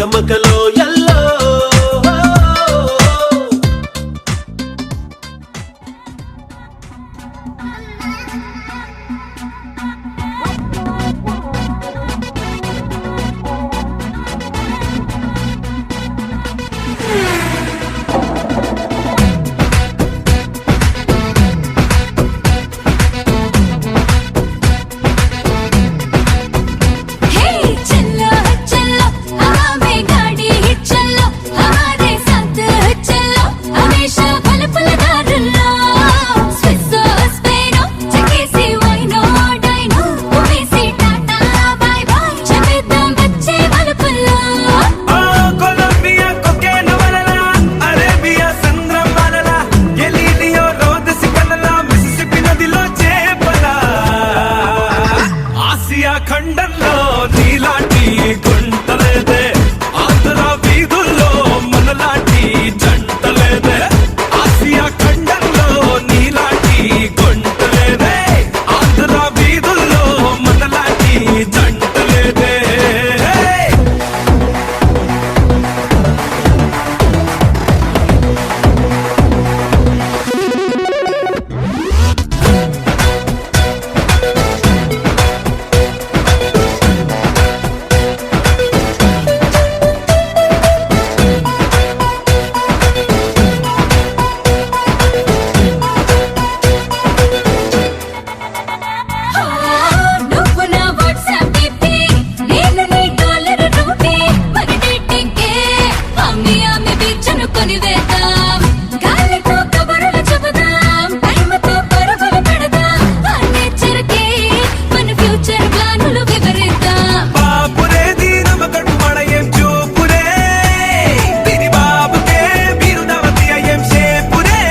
యమకలో ఎల్లో हे चलो चलो हमें गाड़ी चलो हमारे साथ चलो हमेशा पल पल दारुलो स्विसो स्पेनो चकेसी वाइनो डाइनो उमेसी टाटा बाय बाय चमेदम बच्चे वलपुलो కొలంబియా కొకేన్ వలలా అరేబియా సంద్రం వలలా గెలీలియో రోదస్ కలలా మిసిసిపి నదిలో చేపలా ఆసియా ఖండంలో నీలాంటి గుంటలేదే ఆంధ్ర వీధుల్లో మనలాంటి జంటలేదే ఆసియా ఖండంలో నీలాంటి గుంటలేదే ఆంధ్ర వీధుల్లో మనలాంటి జంటలేదే నువ్వు నా వాట్సాప్ డిపి నేను నీ డాలర్ రూపీ మన డేటింగ్ కే ఆమె బీచ్ అనుకొని వేద్దాం గాలితో కబుర్లు చెబుదాం టైంతో పరుగులు పెడదాం ఆ నేచర్ కి మన ఫ్యూచర్ ప్లానులు వివరిద్దాం బాపురే దీనమకడు మడయం చూపురే దీని బాబుకే మీరు నవతియ ఏం షేపురే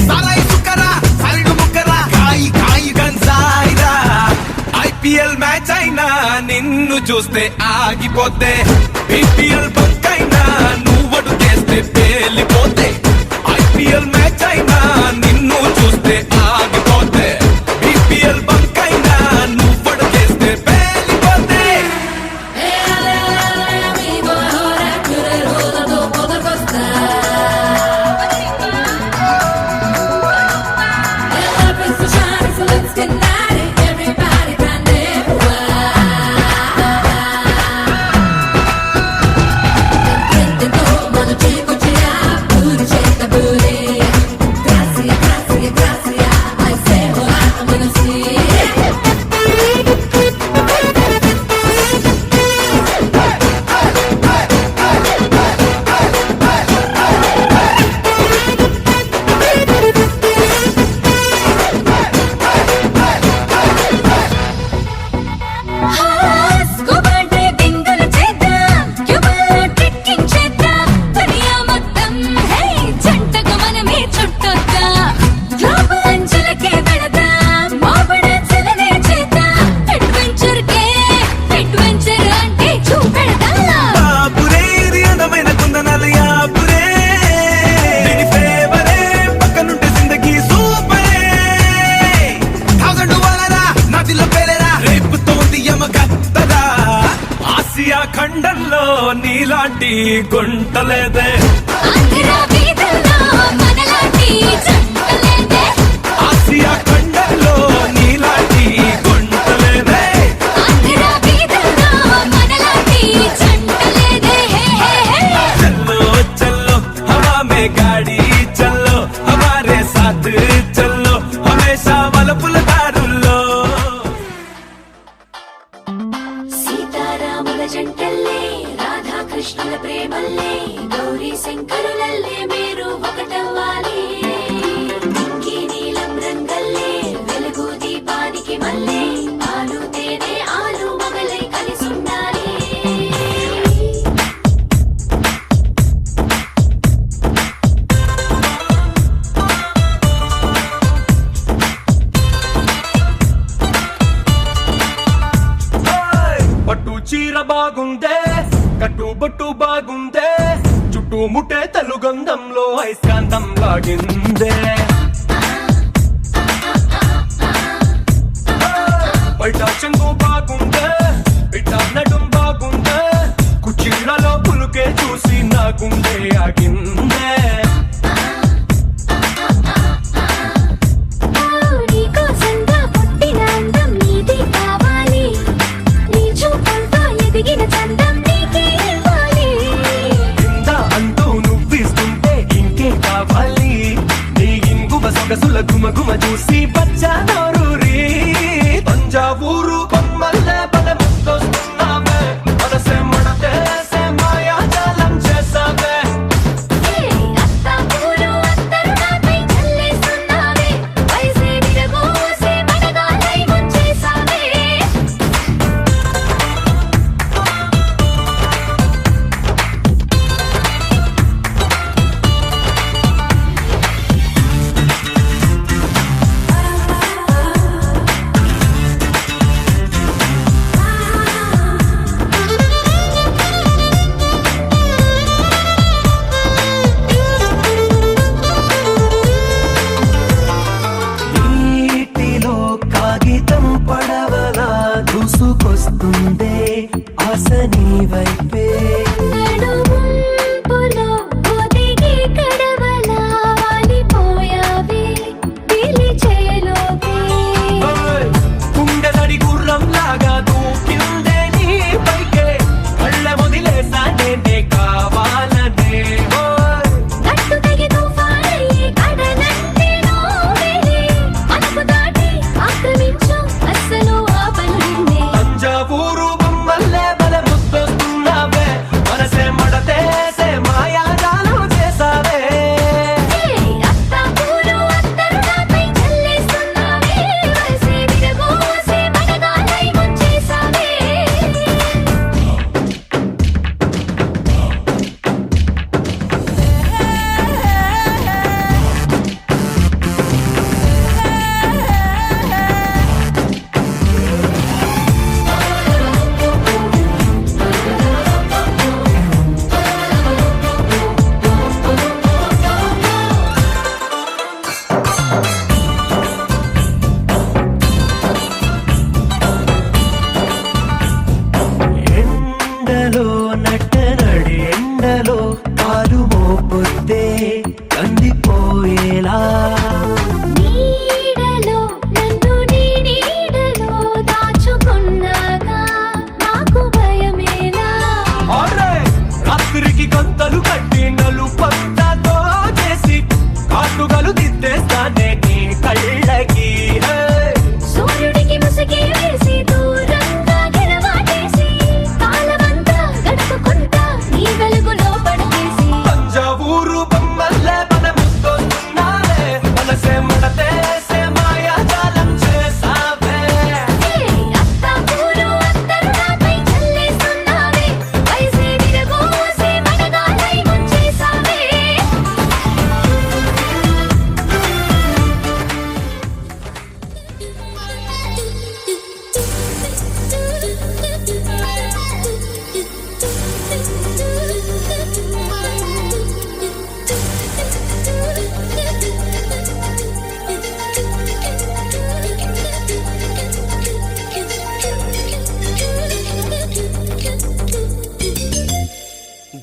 సాలై సుకరా సరిగు ముకరా కాయి కాయి గన్సాయిరా ఐపీఎల్ మ్యాచ్ అయినా నిన్ను చూస్తే ఆగిపోతే బీపీఎల్ బంక్ అయినా నువ్వడు చేస్తే పేలిపోతే ఐపీఎల్ మ్యాచ్ అయినా నిన్ను చూస్తే ఆగిపోతే బీపీఎల్ బంక్ అయినా నువ్వడు చేస్తే పేలిపోతే స్కూబా డ్రైవింగులు చేద్దాం క్యూబాలో ట్రెక్కింగ్ చేద్దాం దునియా మొత్తం హే జంటగా మనమే చుట్టొద్దాం గ్లోబల్ అంచులకే వెళదాం మాబడ చలనే చేద్దాం అడ్వెంచర్ అంటే చూపెడదాం బాపురే ఇది అందమైన కుందనాలు యాపురే దీని ఫేవరే పక్కనుంటే జిందగీ సూపరే 1000 వాలరా నదిలో పేలేరా రేపుతోంది యమగత్తరా ఆసియా ఖండంలో నీలాంటి గుంటలేదే ఆంధ్ర వీధుల్లో మనలాంటి జంటలేదే ఆసియా ఖండంలో నీలాంటి గుంటలేదే ఆంధ్ర వీధుల్లో మనలాంటి జంటలేదే హే హే హే చల్లో చల్లో హవా మే గాడి చల్లో హమారే సాథ్ చల్లో హమేషా వలపుల దారుల్లో సీతారాముల జంటల్లే రాధాకృష్ణుల ప్రేమల్లే గౌరీ శంకరులల్లే మీరు ఒకటవ్వాలి ఇంకీ నీలం రంగల్లే వెలుగు దీపానికి మల్లే పాలు తేనె ఆలు మగలై కలిసుండాలి పట్టు చీర బాగుందే కట్టుబొట్టు బాగుందే చుట్టూ ముట్టే తెలుగంధంలో ఐస్కాంతం లాగిందే బయట చెంగు బాగుందే ఇట్ట నడుం బాగుందే కుర్చీ దాగిందే నీకోసంగా పుట్టిన అందం నీది కావాలి, నీ చూపులతో ఎదిగిన చందం నీకే ఇవ్వాలి. ఇంత అంటూ నువ్విస్తుంటే ఇంకే కావాలి, నీ ఇంగువ సొగసుల గుమ గుమ చూసి బచ్చా నోరూరి. తంజావూరు బొమ్మల్లే బలె ముద్దొస్తున్నావే, మనసే మడతేసే మాయాజాలం చేసావే. అత్తాపూరు అత్తరు నాపై చల్లేస్తున్నావే, వయసే విరగోసే మడగాలై ముంచేసావే. నీటిలో కాగితం పడవలా దూసుకొస్తుందే ఆశ నీ వైపే. నడుముంపులో ఒదిగి కడవలా వాలిపోయావే, పిలిచేలోపే. గుండెదడి గుర్రం లాగా దూకిందే నీ పైకే, కళ్ళ వదిలేసానే నే కావాలనే. గట్టు తెగి తుఫానయ్యి కడలంటే నోవేలే, మనకు దాటి ఆక్రమించు అస్సలు ఆపను నిన్నే. తంజావూరు బొమ్మల్లే బలె ముద్దొస్తున్నావే, మనసే మడతేసే మాయాజాలం చేసావే. అత్తాపూరు అత్తరు నాపై చల్లేస్తున్నావే, వయసే విరగోసే మడగాలై ముంచేసావే. ఎండలో నట్టనడి ఎండలో కాలు మోపొద్దే కందిపోయేలా. నీడలో నన్ను నీ నీడలో దాచుకున్నాగా నాకు భయమేలా. రాత్రికి గంతలు కట్టి నలుపంతతో చేసి కాటుగలు దిద్దేస్తానే నీ కళ్ళకి. సూర్యుడికి ముసుగే వేసి దూరంగా గెలవాటేసి, కాలమంతా గడుపుకుంటా నీ వెలుగులో పడకేసి. తంజావూరు బొమ్మల్లే బలె ముద్దొస్తున్నావే, మనసే మడతేసే మాయాజాలం చేసావే. అత్తాపూరు అత్తరు నాపై చల్లేస్తున్నావే, వయసే విరగోసే మడగాలై ముంచేసావే.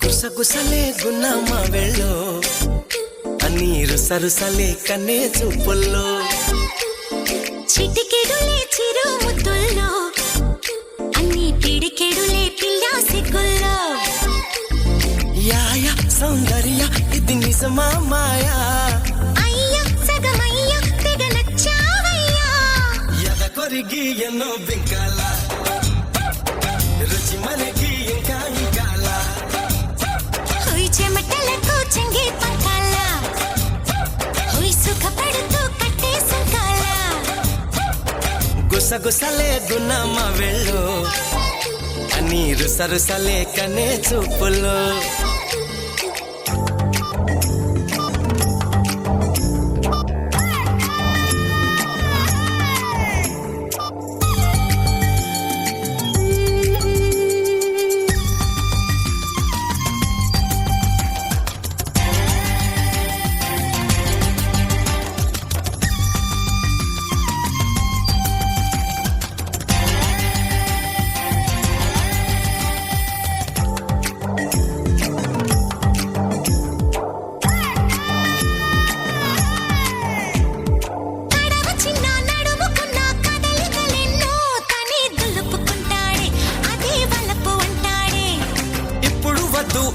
గుసగుసలే గున్నమ్మ వెళ్ళు, అన్ని రుసరుసలే కన్నే చూపుల్లో. చిటికెడులే చిరు ముద్దుల్లో, అన్ని పిడికెడులే పిల్ల సిగ్గుల్లో. యాయ సౌందర్య ఇది నిజమా మాయా, అయ్యా సగమయ్యా తెగ నచ్చావయ్యా. ఎద కొరిగి ఎన్నో బింకాల, రుచి మనకి ఇంకా ఇంకాల. హుయ్ చెమటలకు చెంగి పంకాల, హుయ్ సుఖపడుతూ కట్టే సంకాల. గుసగుసలే గున్నమ్మ వెళ్ళు, అన్ని రుసరుసలే కన్నే చూపుల్లో.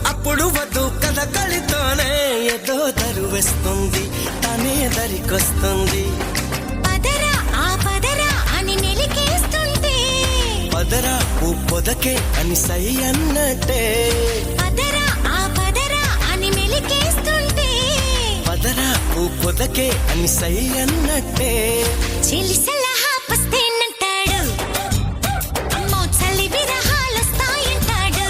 అప్పుడు వద్దు కథకళితోనే ఏదో దరువేస్తుంది తనే దరికొస్తుంది పదరా ఆ పదరా అని నెలికేస్తుంటే పదరా ఓ పొదకే అని సై అన్నట్టే పదరా ఆ పదరా అని మెలికేస్తుంటే పదరా ఓ పొదకే అని సై అన్నట్టే చెలి సలహా పస్తేనంటాడు అమ్మో చలి విరహాలొస్తాయంటాడు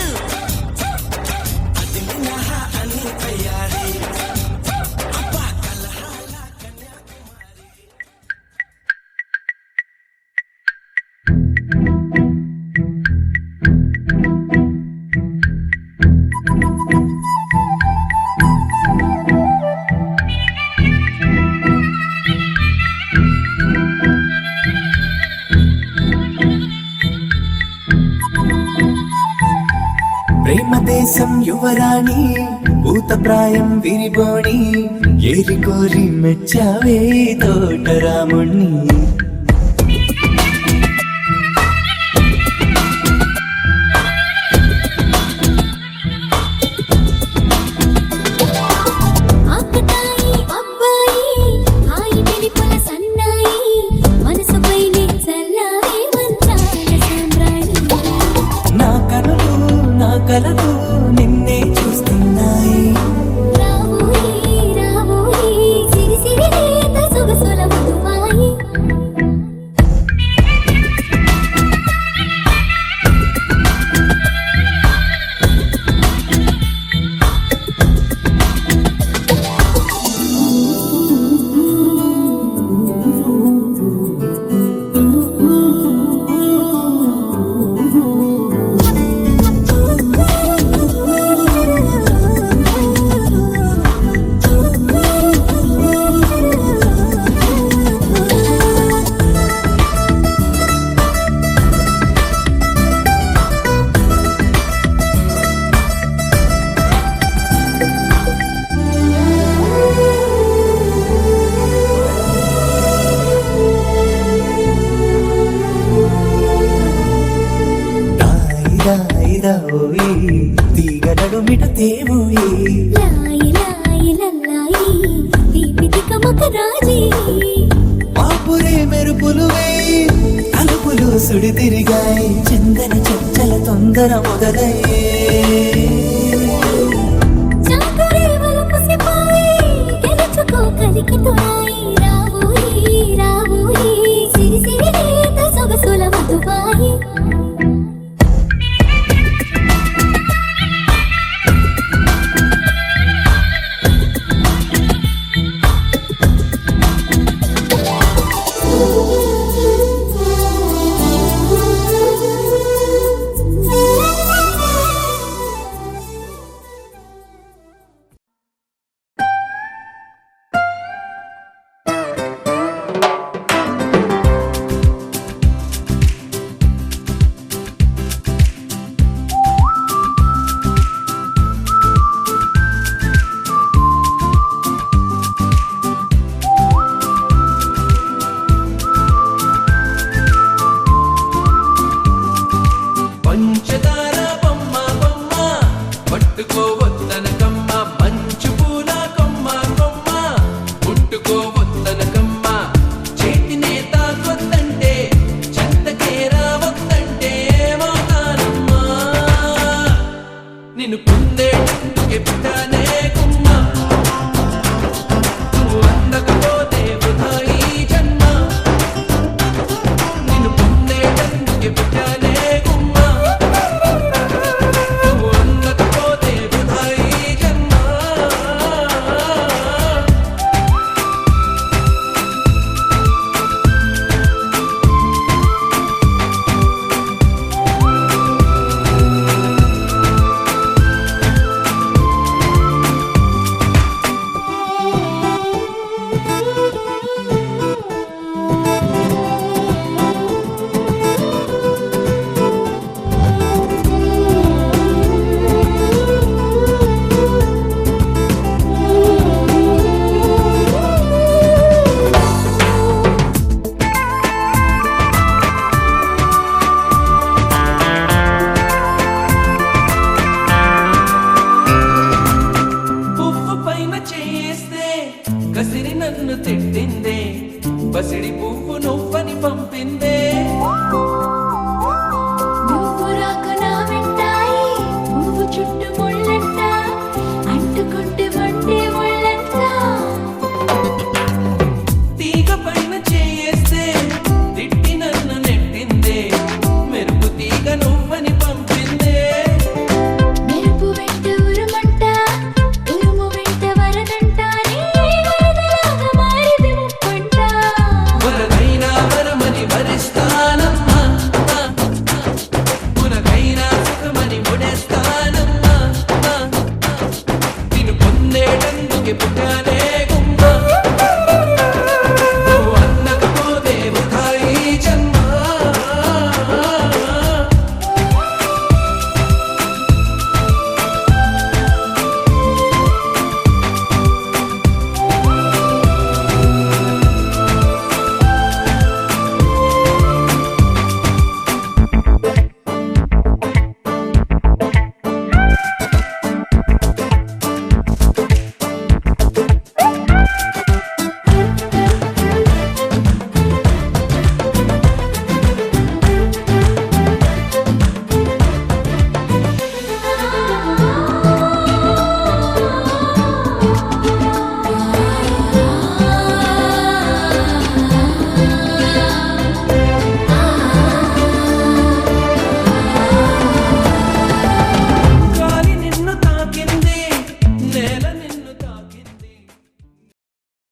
అది మినహా అని తయారీ అబ్బా కలహాల కన్యాకుమారి ప్రేమ దేశం యువరాణి భూతప్రాయం విరిబోణి ఏరి కోరి మెచ్చావే తోటరాముణ్ణి ఆకతాయి అబ్బాయి హాయి వెలిపల సన్నాయి మనసుపైనే చల్లారే మంచాల సామ్రాణి నా కనులు నా కలలు నిన్నే చూస్తున్నాయి రావోయి రావోయి సిరి సిరి లేత సొగసుల మధుమాయి ఓయి తీగ నడుమిట తేవోయి లాయి లాయి లల్లాయి తీపి తికమక రాజీ పాపురే మెరుపులు వేయి తలుపులు సుడి తిరిగాయి చందన చంచల తొందర మొదలయ్యే చాకరే వలపు సిపాయి గెలుచుకో కలికి తోయి రావోయి రావోయి సిరి సిరి లేత సొగసుల మధుబాయి పంచదార బొమ్మ బొమ్మ పట్టుకోవద్దనకమ్మ మంచు పూల కొమ్మ కొమ్మ ముట్టుకోవద్దనకమ్మ చేతినే తాకొద్దంటే చెత్తకే రావద్దంటే ఏమవుతానమ్మా నిన్ను పొందేటందుకే పుట్టానే కుమ్మ నువ్వు అందకపోతే వృధా ఈ జన్మ నిన్ను పొందేటందుకే పుట్టానే పంపిందే